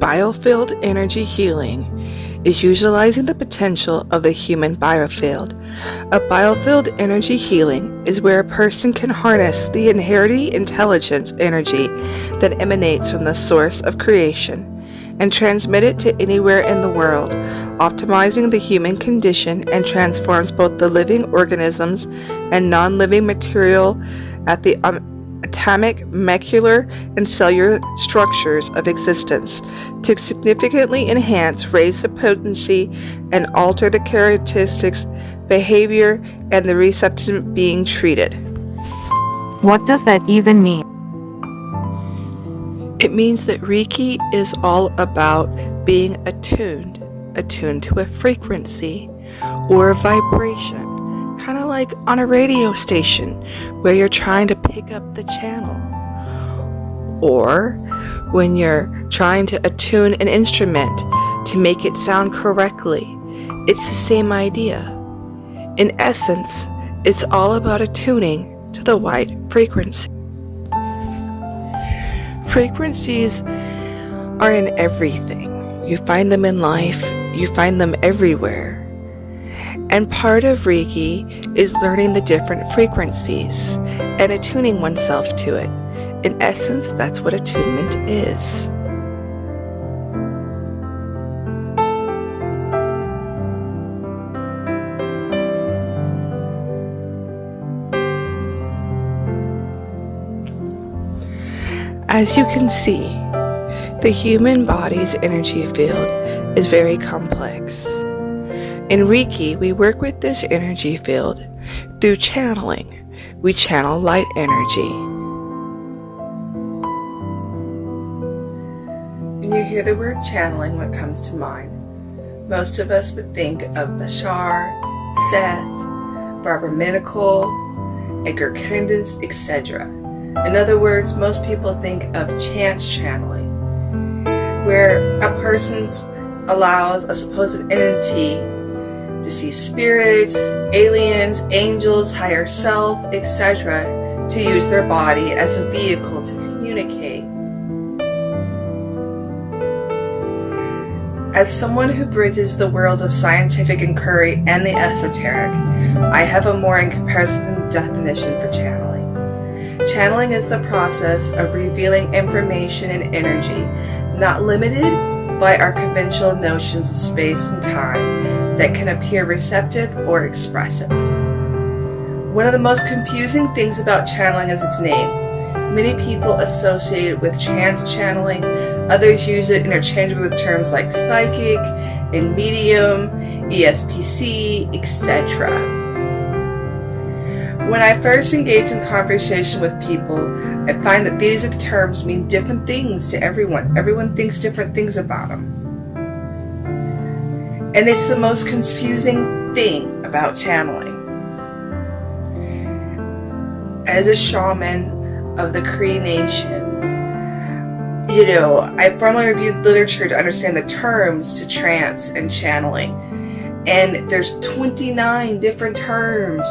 Biofield energy healing is utilizing the potential of the human biofield. A biofield energy healing is where a person can harness the inherent intelligence energy that emanates from the source of creation and transmit it to anywhere in the world, optimizing the human condition and transforms both the living organisms and non-living material at the atomic, molecular, and cellular structures of existence to significantly enhance, raise the potency, and alter the characteristics, behavior, and the recipient being treated. What does that even mean? It means that Reiki is all about being attuned to a frequency or a vibration, kind of like on a radio station where you're trying to pick up the channel, or when you're trying to attune an instrument to make it sound correctly. It's the same idea. In essence, it's all about attuning to the right frequency. Frequencies are in everything. You find them in life, you find them everywhere. And part of Reiki is learning the different frequencies and attuning oneself to it. In essence, that's what attunement is. As you can see, the human body's energy field is very complex. In Reiki, we work with this energy field through channeling. We channel light energy. When you hear the word channeling, what comes to mind? Most of us would think of Bashar, Seth, Barbara Minical, Edgar Kendis, etc. In other words, most people think of chance channeling, where a person allows a supposed entity to see spirits, aliens, angels, higher self, etc., to use their body as a vehicle to communicate. As someone who bridges the world of scientific inquiry and the esoteric, I have a more in comparison definition for channeling. Channeling is the process of revealing information and energy, not limited by our conventional notions of space and time, that can appear receptive or expressive. One of the most confusing things about channeling is its name. Many people associate it with chance channeling, others use it interchangeably with terms like psychic and medium, ESPC, etc. When I first engage in conversation with people, I find that these terms mean different things to everyone. Everyone thinks different things about them. And it's the most confusing thing about channeling. As a shaman of the Cree Nation, I formally reviewed literature to understand the terms to trance and channeling. And there's 29 different terms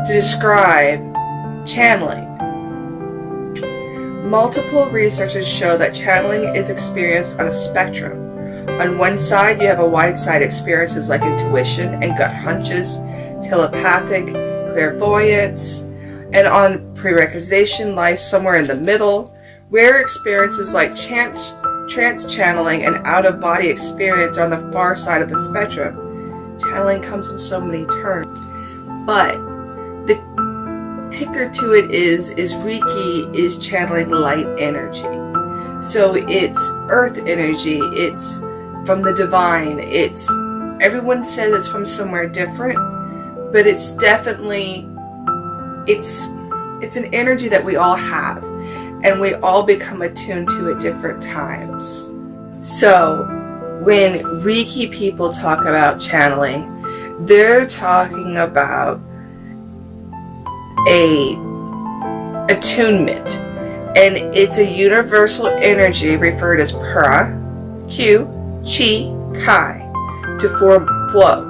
to describe channeling. Multiple researchers show that channeling is experienced on a spectrum. On one side, you have a wide side experiences like intuition and gut hunches, telepathic, clairvoyance, and on prerequisition lies somewhere in the middle, where experiences like trance channeling and out-of-body experience are on the far side of the spectrum. Channeling comes in so many terms, but the kicker to it is Reiki is channeling light energy. So it's earth energy, it's from the divine, everyone says it's from somewhere different, but it's definitely, it's an energy that we all have, and we all become attuned to at different times. So when Reiki people talk about channeling, they're talking about a attunement, and it's a universal energy referred as pra, Q, Chi, Kai, to form flow.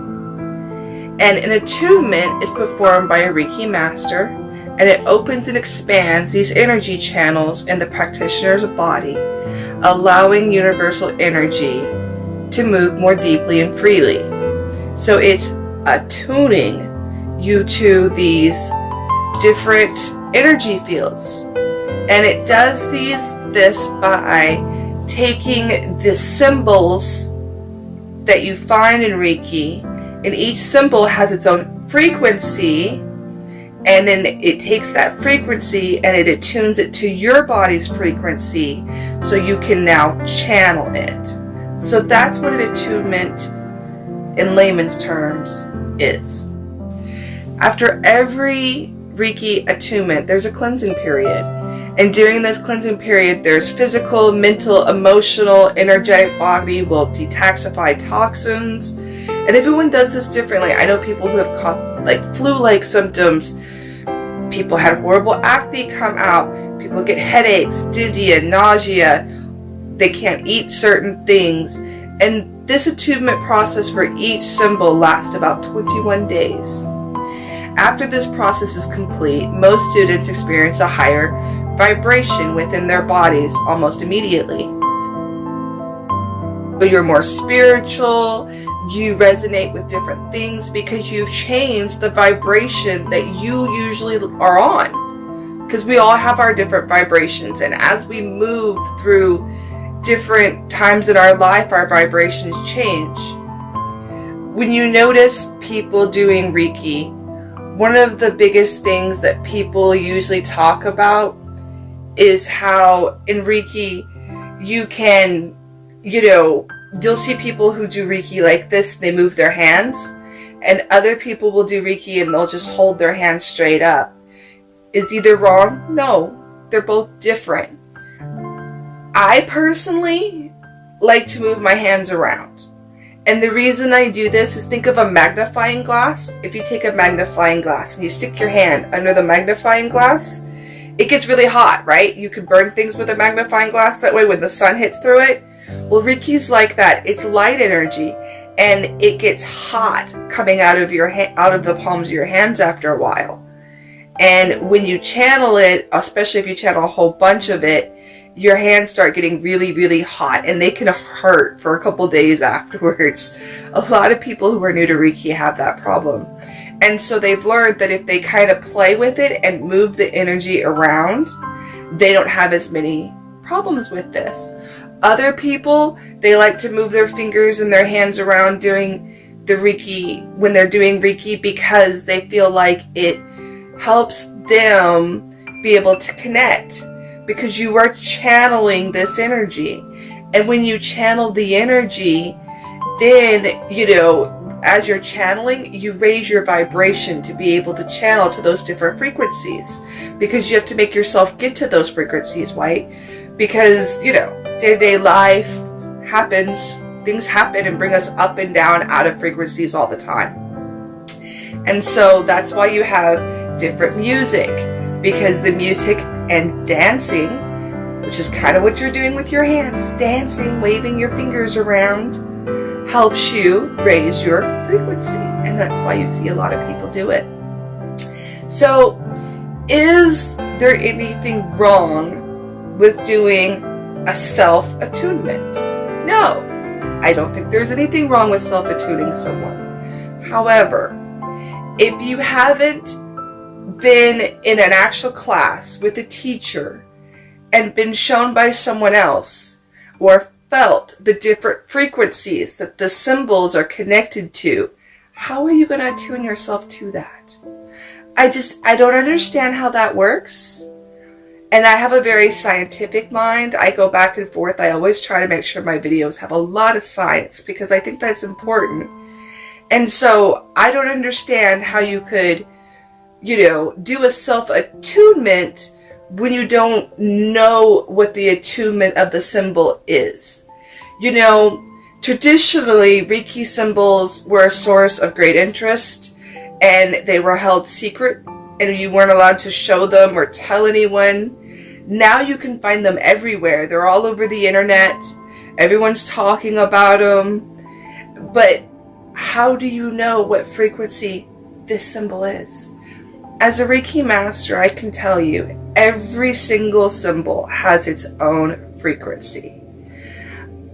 And an attunement is performed by a Reiki master, and it opens and expands these energy channels in the practitioner's body, allowing universal energy to move more deeply and freely. So it's attuning you to these different energy fields. And it does this by taking the symbols that you find in Reiki, and each symbol has its own frequency, and then it takes that frequency and it attunes it to your body's frequency so you can now channel it. So that's what an attunement in layman's terms is. After every Reiki attunement, there's a cleansing period. And during this cleansing period, there's physical, mental, emotional, energetic body will detoxify toxins. And everyone does this differently. I know people who have caught like flu-like symptoms. People had horrible acne come out. People get headaches, dizzy, nausea. They can't eat certain things. And this attunement process for each symbol lasts about 21 days. After this process is complete, most students experience a higher vibration within their bodies almost immediately. But you're more spiritual, you resonate with different things because you've changed the vibration that you usually are on. Because we all have our different vibrations, and as we move through different times in our life, our vibrations change. When you notice people doing Reiki, one of the biggest things that people usually talk about is how in Reiki you can, you'll see people who do Reiki like this, they move their hands, and other people will do Reiki and they'll just hold their hands straight up. Is either wrong? No, they're both different. I personally like to move my hands around. And the reason I do this is, think of a magnifying glass. If you take a magnifying glass and you stick your hand under the magnifying glass, it gets really hot, right? You can burn things with a magnifying glass that way when the sun hits through it. Well, Reiki's like that. It's light energy, and it gets hot coming out of your out of the palms of your hands after a while. And when you channel it, especially if you channel a whole bunch of it, your hands start getting really, really hot, and they can hurt for a couple days afterwards. A lot of people who are new to Reiki have that problem. And so they've learned that if they kind of play with it and move the energy around, they don't have as many problems with this. Other people, they like to move their fingers and their hands around during the Reiki, when they're doing Reiki, because they feel like it helps them be able to connect, because you are channeling this energy. And when you channel the energy, then, as you're channeling, you raise your vibration to be able to channel to those different frequencies, because you have to make yourself get to those frequencies, right? Because, day-to-day life happens, things happen and bring us up and down out of frequencies all the time. And so that's why you have different music, because the music and dancing, which is kind of what you're doing with your hands, dancing, waving your fingers around, helps you raise your frequency. And that's why you see a lot of people do it. So, is there anything wrong with doing a self-attunement? No, I don't think there's anything wrong with self-attuning someone. However, if you haven't been in an actual class with a teacher and been shown by someone else, or felt the different frequencies that the symbols are connected to, how are you going to attune yourself to that? I don't understand how that works. And I have a very scientific mind. I go back and forth. I always try to make sure my videos have a lot of science, because I think that's important. And so I don't understand how you could, do a self-attunement when you don't know what the attunement of the symbol is. Traditionally, Reiki symbols were a source of great interest, and they were held secret, and you weren't allowed to show them or tell anyone. Now you can find them everywhere. They're all over the internet. Everyone's talking about them. But how do you know what frequency this symbol is? As a Reiki master, I can tell you every single symbol has its own frequency.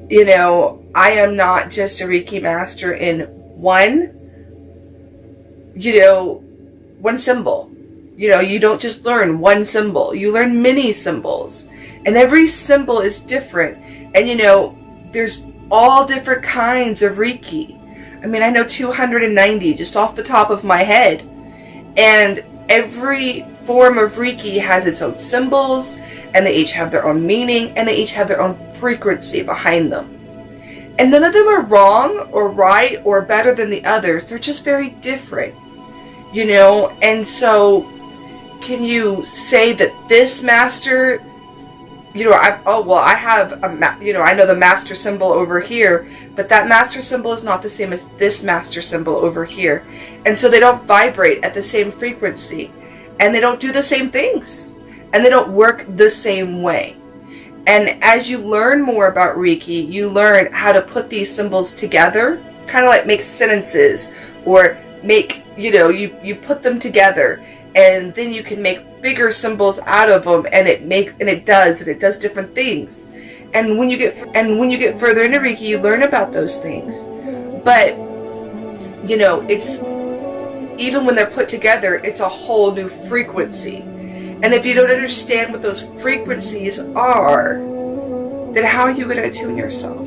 You know, I am not just a Reiki master in one symbol. You know, you don't just learn one symbol. You learn many symbols. And every symbol is different. And, you know, there's all different kinds of Reiki. I mean, I know 290 just off the top of my head. And every form of Reiki has its own symbols, and they each have their own meaning, and they each have their own frequency behind them. And none of them are wrong or right or better than the others. They're just very different, you know? And so can you say that this master, you know, I have I know the master symbol over here, but that master symbol is not the same as this master symbol over here. And so they don't vibrate at the same frequency, and they don't do the same things, and they don't work the same way. And as you learn more about Reiki, you learn how to put these symbols together, kind of like make sentences, or make, you know, you put them together, and then you can make bigger symbols out of them, and it does different things. And when you get further into Reiki, you learn about those things. But, you know, it's, even when they're put together, it's a whole new frequency. And if you don't understand what those frequencies are, then how are you going to attune yourself?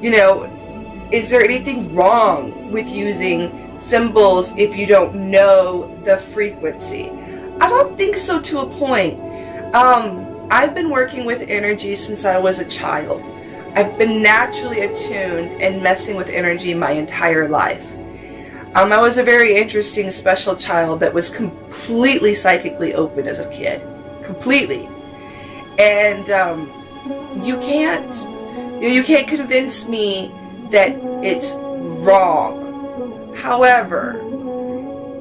You know, is there anything wrong with using symbols if you don't know the frequency? I don't think so, to a point. I've been working with energy since I was a child. I've been naturally attuned and messing with energy my entire life. I was a very interesting, special child that was completely psychically open as a kid. Completely. And you can't convince me that it's wrong. However,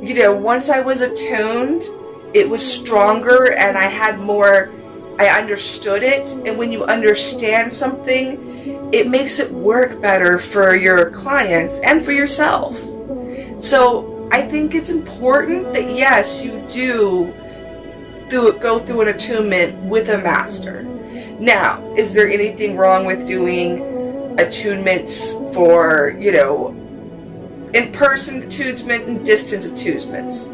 you know, once I was attuned, it was stronger, and I understood it. And when you understand something, it makes it work better for your clients and for yourself. So I think it's important that, yes, you do go through an attunement with a master. Now, is there anything wrong with doing attunements for, you know, in-person attunement and distance attunements?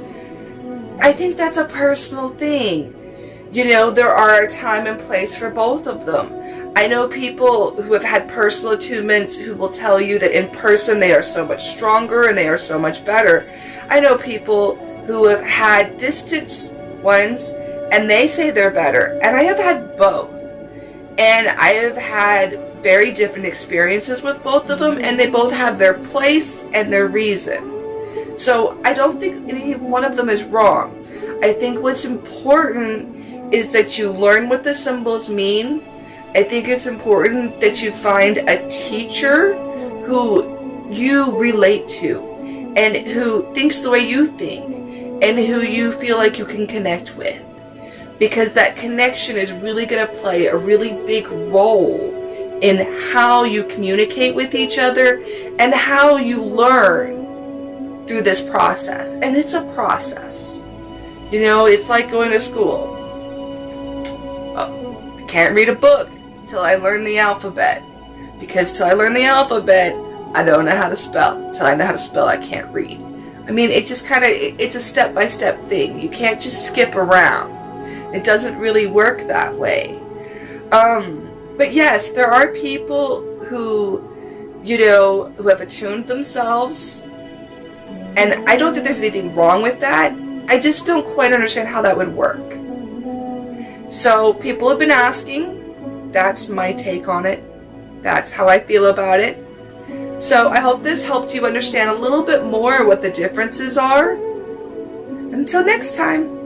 I think that's a personal thing. You know, there are a time and place for both of them. I know people who have had personal attunements who will tell you that in person they are so much stronger and they are so much better. I know people who have had distance ones and they say they're better. And I have had both. And I have had very different experiences with both of them, and they both have their place and their reason. So I don't think any one of them is wrong. I think what's important is that you learn what the symbols mean. I think it's important that you find a teacher who you relate to and who thinks the way you think and who you feel like you can connect with. Because that connection is really going to play a really big role in how you communicate with each other and how you learn through this process. And it's a process. You know, it's like going to school. Oh, I can't read a book till I learn the alphabet. Because till I learn the alphabet, I don't know how to spell. Till I know how to spell, I can't read. I mean, it just kind of, it's a step-by-step thing. You can't just skip around. It doesn't really work that way. But yes, there are people who, you know, who have attuned themselves. And I don't think there's anything wrong with that. I just don't quite understand how that would work. So people have been asking. That's my take on it. That's how I feel about it. So I hope this helped you understand a little bit more what the differences are. Until next time.